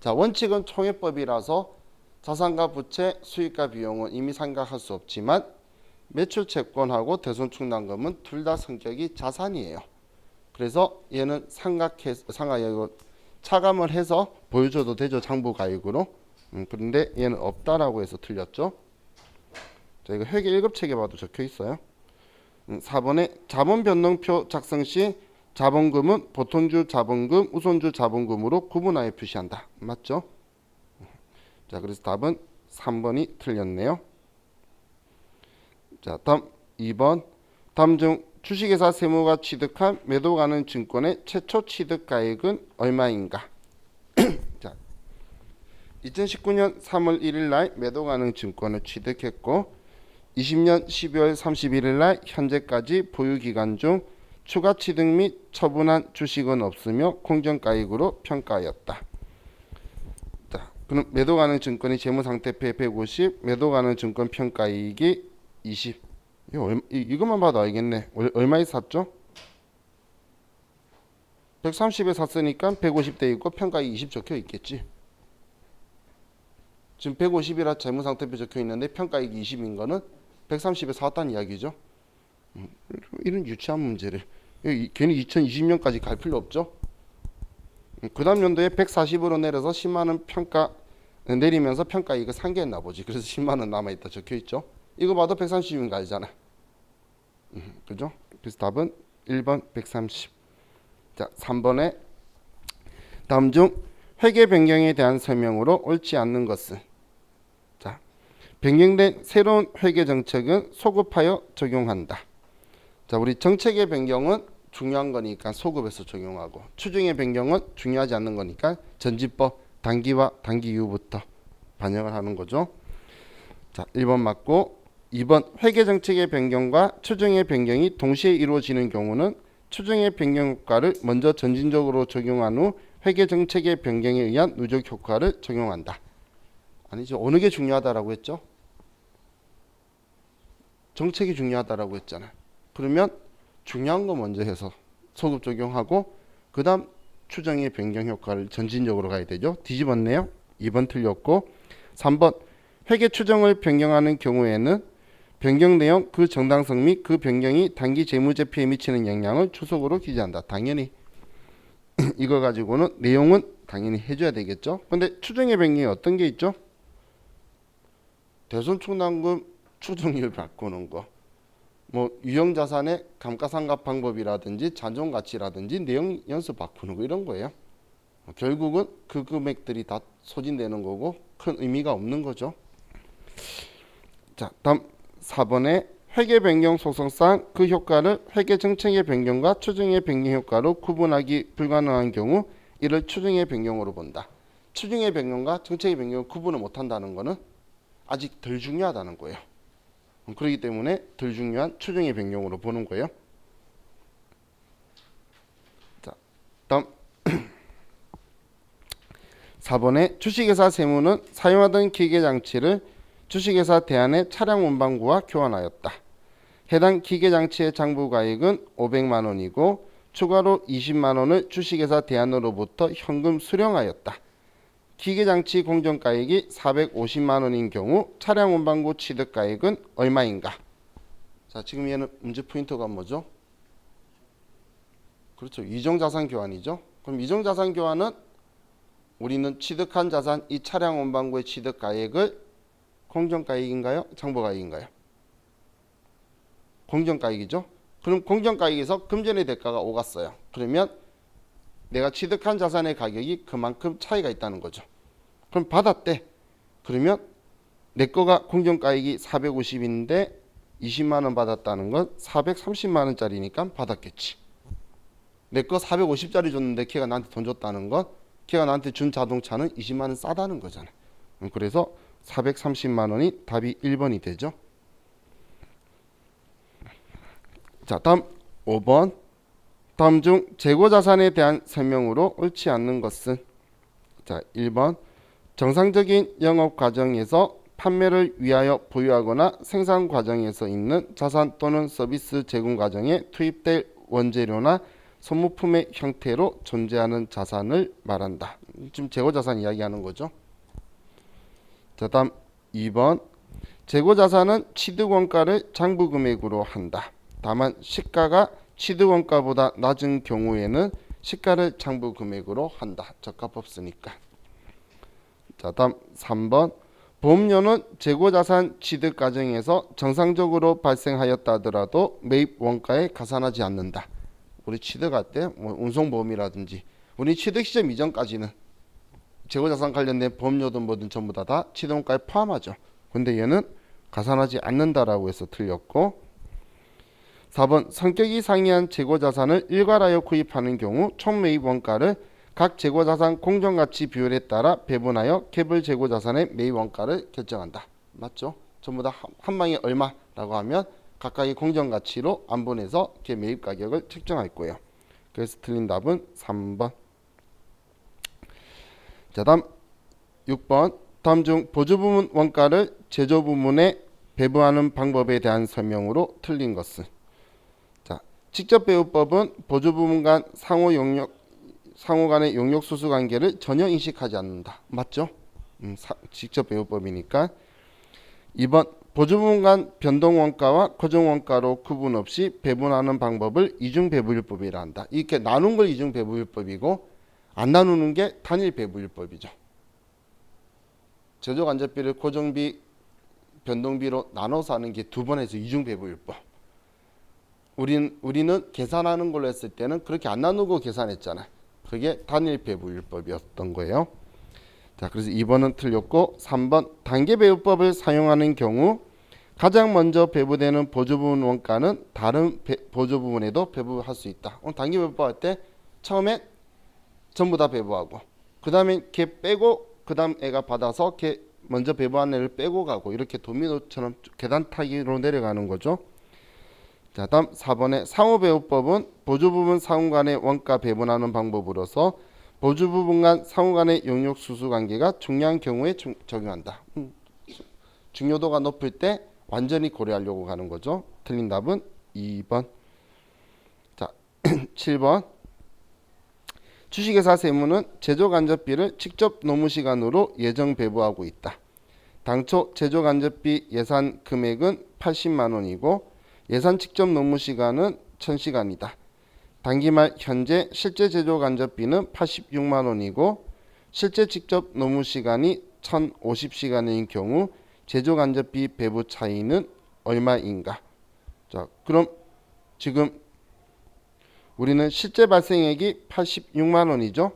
자, 원칙은 총회법이라서 자산과 부채, 수익과 비용은 이미 상각할 수 없지만 매출채권하고 대손충당금은 둘 다 성격이 자산이에요. 그래서 얘는 차감을 해서 보여줘도 되죠. 장부가액으로. 그런데 얘는 없다라고 해서 틀렸죠. 자, 이거 회계 1급 책에 봐도 적혀 있어요. 4번에 자본변동표 작성 시 자본금은 보통주 자본금, 우선주 자본금으로 구분하여 표시한다. 맞죠? 자, 그래서 답은 3번이 틀렸네요. 자, 다음 2번. 다음 중 주식회사 세무가 취득한 매도 가능 증권의 최초 취득가액은 얼마인가? 자, 2019년 3월 1일 날 매도 가능 증권을 취득했고 20년 12월 31일 날 현재까지 보유 기간 중 추가 취득 및 처분한 주식은 없으며 공정가액으로 평가하였다. 자, 그럼 매도 가능 증권이 재무상태표에 150, 매도 가능 증권 평가이익이 20. 이것만 봐도 알겠네. 얼마에 샀죠? 130에 샀으니까 150대 있고 평가이익 20 적혀 있겠지. 지금 150이라 재무상태표 적혀 있는데 평가이익 20인 거는 130에 샀다는 이야기죠. 이런 유치한 문제를 괜히 2020년까지 갈 필요 없죠. 그 다음 연도에 140으로 내려서 10만원 평가 내리면서 평가이익을 상계했나 보지. 그래서 10만원 남아있다 적혀 있죠. 이거 봐도 130인 거 알잖아. 그죠? 그래서 답은 1번 130. 자, 3번에 다음 중 회계 변경에 대한 설명으로 옳지 않는 것은? 자, 변경된 새로운 회계 정책은 소급하여 적용한다. 자, 우리 정책의 변경은 중요한 거니까 소급해서 적용하고, 추정의 변경은 중요하지 않는 거니까 전지법 단기와 단기 이후부터 반영을 하는 거죠. 자, 1번 맞고. 2번 회계 정책의 변경과 추정의 변경이 동시에 이루어지는 경우는 추정의 변경 효과를 먼저 점진적으로 적용한 후 회계 정책의 변경에 의한 누적 효과를 적용한다. 아니죠. 어느 게 중요하다라고 했죠? 정책이 중요하다라고 했잖아요. 그러면 중요한 거 먼저 해서 소급 적용하고 그 다음 추정의 변경 효과를 전진적으로 가야 되죠. 뒤집었네요. 2번 틀렸고 3번 회계 추정을 변경하는 경우에는 변경 내용, 그 정당성 및 그 변경이 단기 재무제표에 미치는 영향을 추석으로 기재한다. 당연히 이거 가지고는 내용은 당연히 해줘야 되겠죠. 근데 추정의 변경이 어떤 게 있죠? 대손충당금 추정률 바꾸는 거, 뭐 유형자산의 감가상각 방법이라든지 잔존가치라든지 내용 연습 바꾸는 거 이런 거예요. 결국은 그 금액들이 다 소진되는 거고 큰 의미가 없는 거죠. 자, 다음 4번에 회계 변경 소송상 그 효과를 회계 정책의 변경과 추정의 변경 효과로 구분하기 불가능한 경우 이를 추정의 변경으로 본다. 추정의 변경과 정책의 변경을 구분을 못한다는 것은 아직 덜 중요하다는 거예요. 그렇기 때문에 덜 중요한 추정의 변경으로 보는 거예요. 자, 다음 4번에 주식회사 세무는 사용하던 기계장치를 주식회사 대안의 차량 운반구와 교환하였다. 해당 기계장치의 장부가액은 500만 원이고 추가로 20만 원을 주식회사 대안으로부터 현금 수령하였다. 기계장치 공정가액이 450만 원인 경우 차량 운반구 취득가액은 얼마인가? 자, 지금 얘는 문제 포인트가 뭐죠? 그렇죠. 이정자산 교환이죠. 그럼 이정자산 교환은 우리는 취득한 자산, 이 차량 운반구의 취득가액을 공정가액인가요? 장부가액인가요? 공정가액이죠. 그럼 공정가액에서 금전의 대가가 오갔어요. 그러면 내가 취득한 자산의 가격이 그만큼 차이가 있다는 거죠. 그럼 받았대. 그러면 내 거가 공정가액이 450인데 20만 원 받았다는 건 430만 원짜리니까 받았겠지. 내 거 450짜리 줬는데 걔가 나한테 돈 줬다는 건 걔가 나한테 준 자동차는 20만 원 싸다는 거잖아. 그래서 430만 원이 답이 1번이 되죠. 자, 다음 5번. 다음 중 재고자산에 대한 설명으로 옳지 않는 것은? 자, 1번. 정상적인 영업 과정에서 판매를 위하여 보유하거나 생산 과정에서 있는 자산 또는 서비스 제공 과정에 투입될 원재료나 소모품의 형태로 존재하는 자산을 말한다. 지금 재고자산 이야기하는 거죠. 자, 다음 2번. 재고자산은 취득원가를 장부금액으로 한다. 다만 시가가 취득원가보다 낮은 경우에는 시가를 장부금액으로 한다. 적합 없으니까. 자, 다음 3번. 보험료는 재고자산 취득 과정에서 정상적으로 발생하였다 하더라도 매입 원가에 가산하지 않는다. 우리 취득할 때 뭐 운송보험이라든지 우리 취득 시점 이전까지는 재고자산 관련된 보험료든 뭐든 전부 다 취득원가에 포함하죠. 근데 얘는 가산하지 않는다라고 해서 틀렸고, 4번. 성격이 상이한 재고자산을 일괄하여 구입하는 경우 총매입 원가를 각 재고자산 공정가치 비율에 따라 배분하여 개별 재고자산의 매입 원가를 결정한다. 맞죠? 전부 다 한 방에 얼마라고 하면 각각의 공정가치로 안분해서 그 매입 가격을 책정할 거예요. 그래서 틀린 답은 3번. 자, 다음 6번. 다음 중 보조부문 원가를 제조부문에 배부하는 방법에 대한 설명으로 틀린 것은? 자, 직접배우법은 보조부문 간 상호 간의 용역 수수 관계를 전혀 인식하지 않는다. 맞죠? 직접배우법이니까. 2번. 보조부문 간 변동원가와 고정원가로 구분 없이 배분하는 방법을 이중배부율법이라 한다. 이렇게 나눈 걸 이중배부율법이고 안 나누는 게 단일배부율법이죠. 제조간접비를 고정비, 변동비로 나눠서 하는 게 두 번 해서 이중배부율법. 우리는 계산하는 걸로 했을 때는 그렇게 안 나누고 계산했잖아요. 그게 단일배부율법이었던 거예요. 자, 그래서 2번은 틀렸고 3번. 단계배부법을 사용하는 경우 가장 먼저 배부되는 보조부문 원가는 다른 보조부문에도 배부할 수 있다. 단계배부법 할 때 처음에 전부 다 배부하고 그 다음에 걔 빼고 그 다음 애가 받아서 걔 먼저 배부한 애를 빼고 가고 이렇게 도미노처럼 계단 타기로 내려가는 거죠. 자, 다음 4번에 상호배우법은 보조부문 상호 간의 원가 배분하는 방법으로서 보조부문 간 상호 간의 용역수수 관계가 중요한 경우에 적용한다. 중요도가 높을 때 완전히 고려하려고 하는 거죠. 틀린 답은 2번. 자, 7번. 주식회사 세무는 제조간접비를 직접 노무시간으로 예정 배부하고 있다. 당초 제조간접비 예산 금액은 80만 원이고 예산 직접 노무시간은 1000시간이다. 단기말 현재 실제 제조간접비는 86만 원이고 실제 직접 노무시간이 1050시간인 경우 제조간접비 배부 차이는 얼마인가? 자, 그럼 지금 우리는 실제 발생액이 86만 원이죠.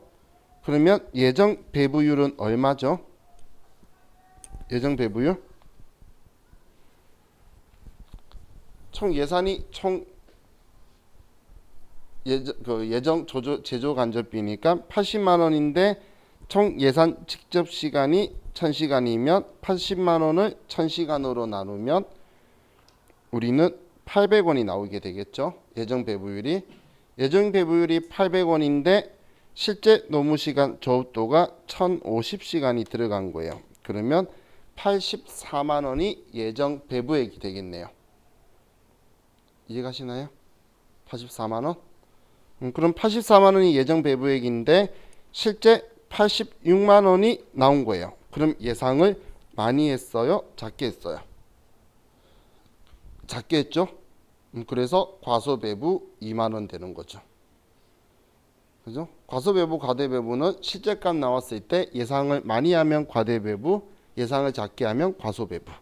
그러면 예정 배부율은 얼마죠? 예정 배부율? 총 예산이 예정 제조 간접비니까 80만 원인데 총 예산 직접 시간이 1000시간이면 80만 원을 1000시간으로 나누면 우리는 800원이 나오게 되겠죠. 예정 배부율이 800원인데 실제 노무시간 조업도가 1050시간이 들어간 거예요. 그러면 84만 원이 예정 배부액이 되겠네요. 이해가시나요? 84만 원? 그럼 84만 원이 예정 배부액인데 실제 86만 원이 나온 거예요. 그럼 예상을 많이 했어요? 작게 했어요? 작게 했죠? 그래서 과소배부 2만 원 되는 거죠. 그죠? 과소배부, 과대배부는 실제값 나왔을 때 예상을 많이 하면 과대배부, 예상을 작게 하면 과소배부.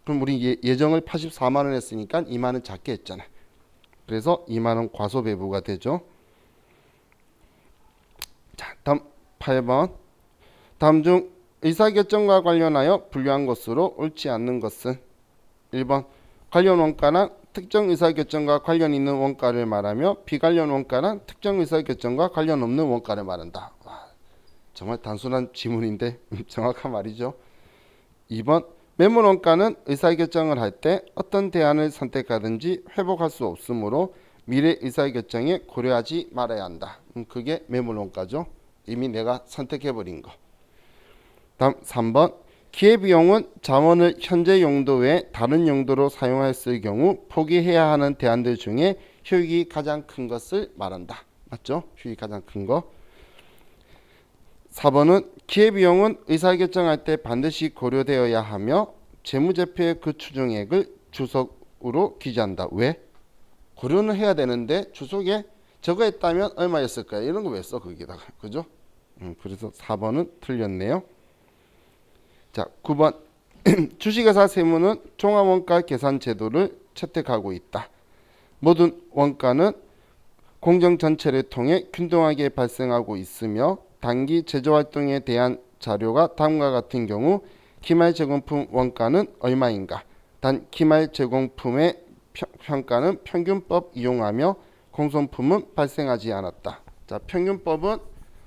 그럼 우리 예정을 84만 원 했으니까 2만 원 작게 했잖아요. 그래서 2만 원 과소배부가 되죠. 자, 다음 8번. 다음 중 의사결정과 관련하여 분류한 것으로 옳지 않는 것은 1번 관련 원가는 특정 의사결정과 관련 있는 원가를 말하며 비관련 원가는 특정 의사결정과 관련 없는 원가를 말한다. 와, 정말 단순한 지문인데 정확한 말이죠. 2번 매물 원가는 의사결정을 할 때 어떤 대안을 선택하든지 회복할 수 없으므로 미래 의사결정에 고려하지 말아야 한다. 그게 매물 원가죠. 이미 내가 선택해버린 거. 다음 3번 기회비용은 자원을 현재 용도 외에 다른 용도로 사용했을 경우 포기해야 하는 대안들 중에 효익이 가장 큰 것을 말한다. 맞죠? 효익이 가장 큰 거. 4번은 기회비용은 의사결정할 때 반드시 고려되어야 하며 재무제표의 그 추정액을 주석으로 기재한다. 왜? 고려는 해야 되는데 주석에 저거 했다면 얼마였을까요? 이런 거 왜 써? 거기다가. 그죠? 그래서 4번은 틀렸네요. 자, 9번 주식회사 세무는 종합원가 계산 제도를 채택하고 있다. 모든 원가는 공정 전체를 통해 균등하게 발생하고 있으며 단기 제조활동에 대한 자료가 다음과 같은 경우 기말 제공품 원가는 얼마인가? 단 기말 제공품의 평가는 평균법 이용하며 공손품은 발생하지 않았다. 자, 평균법은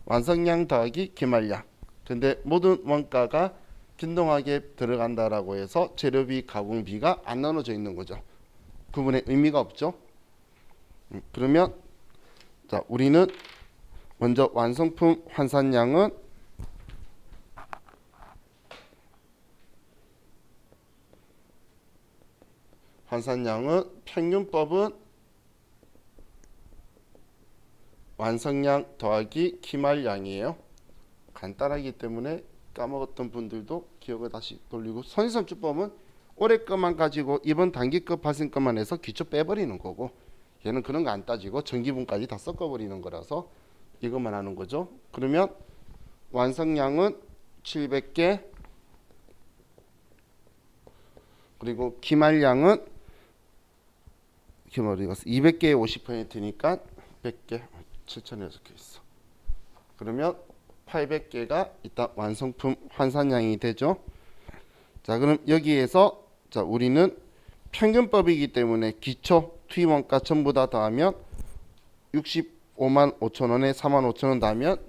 완성량 더하기 기말량. 근데 모든 원가가 균등하게 들어간다라고 해서 재료비, 가공비가 안 나눠져 있는 거죠. 구분의 의미가 없죠. 그러면 자, 우리는 먼저 완성품 환산량은 평균법은 완성량 더하기 기말량이에요. 간단하기 때문에 까먹었던 분들도 기억을 다시 돌리고, 선의선출법은 올해 것만 가지고 이번 단기 것 발생 것만 해서 기초 빼버리는 거고, 얘는 그런 거 안 따지고 전기분까지 다 섞어버리는 거라서 이것만 하는 거죠. 그러면 완성량은 700개, 그리고 기말량은 200개의 50%니까 100개, 7,000에 적혀 있어. 그러면 800개가 일단 완성품 환산량이 되죠. 자, 그럼 여기에서 자, 우리는 평균법이기 때문에 기초 투입원가 전부 다 더하면 65만 5천 원에 4만 5천 원 더하면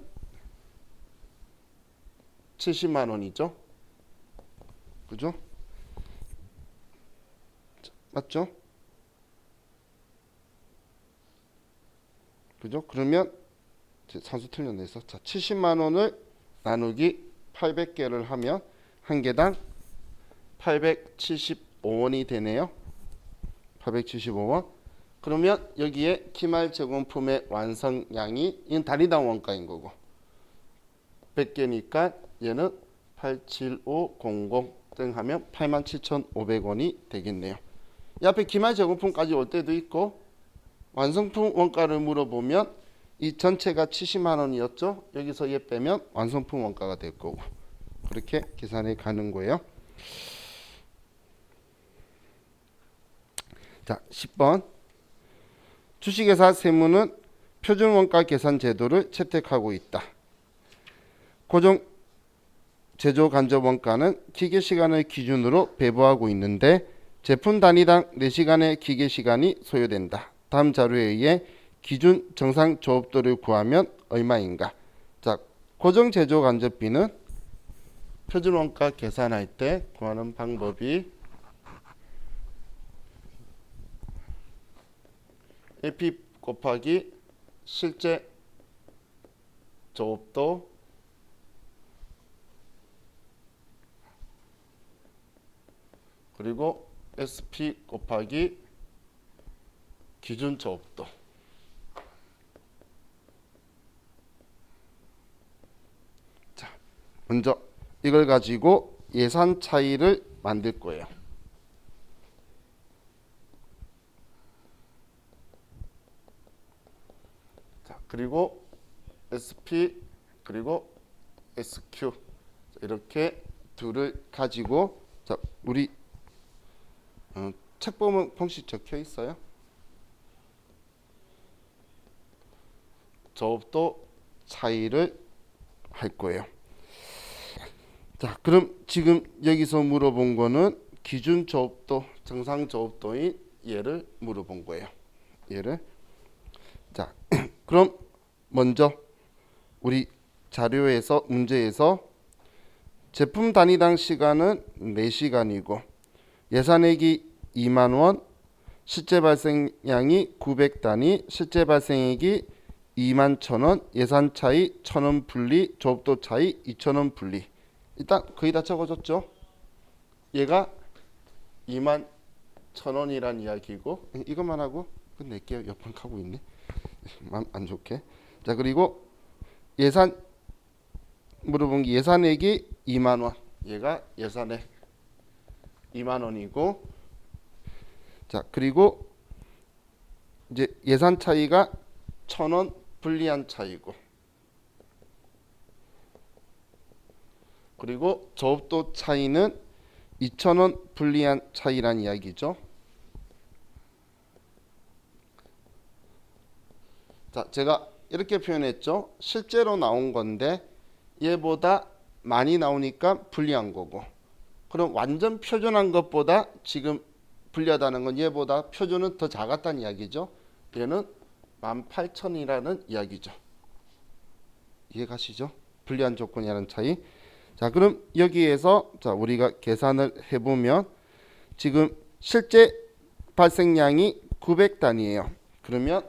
70만 원이죠. 그죠? 맞죠? 그죠? 그러면 산수 틀렸네. 자, 70만 원을 나누기 800개를 하면 한 개당 870 875원이 되네요. 875원. 그러면 여기에 기말 제공품의 완성량이 이건 단위당 원가인 거고 100개니까 얘는 87500 등 하면 87,500원이 되겠네요. 이 앞에 기말 제공품까지 올 때도 있고 완성품 원가를 물어보면 이 전체가 70만 원이었죠. 여기서 얘 빼면 완성품 원가가 될 거고 그렇게 계산이 가는 거예요. 자, 10번 주식회사 세무는 표준원가 계산 제도를 채택하고 있다. 고정 제조 간접 원가는 기계 시간을 기준으로 배부하고 있는데 제품 단위당 4시간의 기계 시간이 소요된다. 다음 자료에 의해 기준 정상 조업도를 구하면 얼마인가? 자, 고정 제조 간접비는 표준 원가 계산할 때 구하는 방법이 AP 곱하기 실제 조업도 그리고 SP 곱하기 기준 조업도. 자, 먼저 이걸 가지고 예산 차이를 만들 거예요. 자, 그리고 SP 그리고 SQ 이렇게 둘을 가지고 자, 우리 책 보면 공식 적혀 있어요. 조업도 차이를 할 거예요. 자, 그럼 지금 여기서 물어본 거는 기준 조업도, 정상 조업도인 얘를 물어본 거예요. 얘를. 자, 그럼 먼저 우리 자료에서 문제에서 제품 단위당 시간은 4시간이고 예산액이 2만 원, 실제 발생량이 900단위, 실제 발생액이 2만 1,000원, 예산 차이 1,000원 분리, 조업도 차이 2,000원 분리. 일단 거의 다 적어줬죠. 얘가 2만 1,000원이란 이야기고 이것만 하고 끝낼게요. 옆방 가고 있네. 마음 안 좋게. 자, 그리고 예산 물어본 게 예산액이 2만 원. 얘가 예산액 2만 원이고 자, 그리고 이제 예산 차이가 1,000원 불리한 차이고 그리고 조업도 차이는 2,000원 불리한 차이란 이야기죠. 자, 제가 이렇게 표현했죠. 실제로 나온 건데 얘보다 많이 나오니까 불리한 거고 그럼 완전 표준한 것보다 지금 불리하다는 건 얘보다 표준은 더 작았다는 이야기죠. 얘는 18,000이라는 이야기죠. 이해가시죠? 불리한 조건이라는 차이. 자, 그럼 여기에서 자, 우리가 계산을 해보면 지금 실제 발생량이 900단위예요. 그러면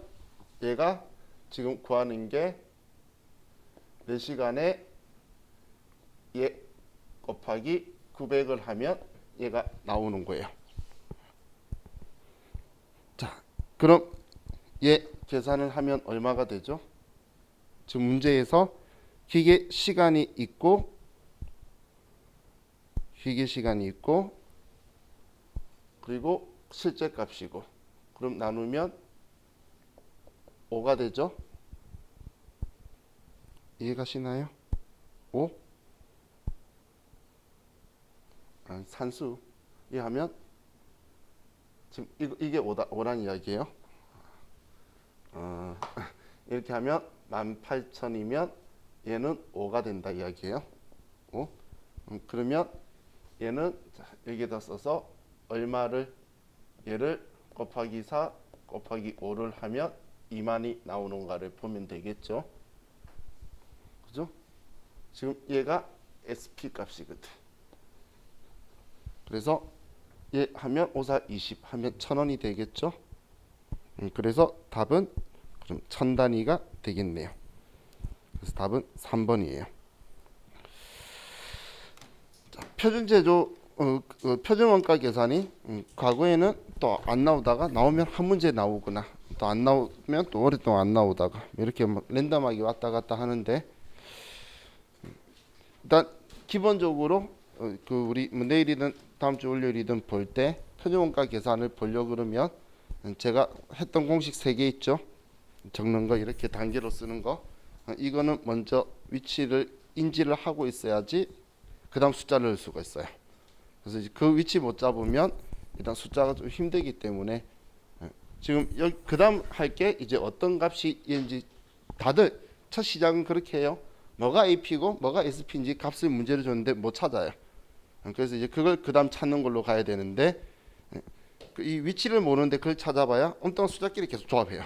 얘가 지금 구하는 게 4시간에 얘 곱하기 900을 하면 얘가 나오는 거예요. 자, 그럼 얘 계산을 하면 얼마가 되죠? 지금 문제에서 기계 시간이 있고 그리고 실제 값이고 그럼 나누면 5가 되죠? 이해가시나요? 5? 산수 이해하면 지금 이게 5란 이야기예요. 이렇게 하면 18,000이면 얘는 5가 된다 이야기예요. 5? 그러면 얘는 여기에다 써서 얼마를 얘를 곱하기 4 곱하기 5를 하면 2만이 나오는가를 보면 되겠죠. 그죠? 지금 얘가 SP 값이거든. 그래서 얘 하면 5, 4, 20 하면 1,000원이 되겠죠. 그래서 답은 그럼 1,000단위가 되겠네요. 그래서 답은 3번이에요. 자, 표준 제조 표준 원가 계산이 과거에는 또 안 나오다가 나오면 한 문제 나오거나 또 안 나오면 또 오랫동안 안 나오다가 이렇게 뭐 랜덤하게 왔다 갔다 하는데 일단 기본적으로 그 우리 뭐 내일이든 다음 주 월요일이든 볼 때 표준 원가 계산을 보려고 그러면 제가 했던 공식 3개 있죠. 적는 거 이렇게 단계로 쓰는 거 이거는 먼저 위치를 인지를 하고 있어야지 그 다음 숫자를 넣을 수가 있어요. 그래서 이제 그 위치 못 잡으면 일단 숫자가 좀 힘들기 때문에 지금 여기 그 다음 할 게 이제 어떤 값이 인지 다들 첫 시작은 그렇게 해요. 뭐가 AP고 뭐가 SP인지 값을 문제를 줬는데 못 찾아요. 그래서 이제 그걸 그 다음 찾는 걸로 가야 되는데 이 위치를 모르는데 그걸 찾아봐야 엉뚱한 숫자끼리 계속 조합해요.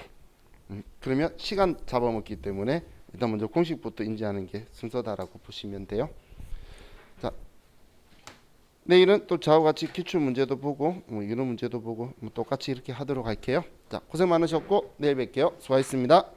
그러면 시간 잡아먹기 때문에 일단 먼저 공식부터 인지하는 게 순서다라고 보시면 돼요. 자, 내일은 또 저와 같이 기출 문제도 보고 뭐 이런 문제도 보고 뭐 똑같이 이렇게 하도록 할게요. 자, 고생 많으셨고 내일 뵐게요. 수고하셨습니다.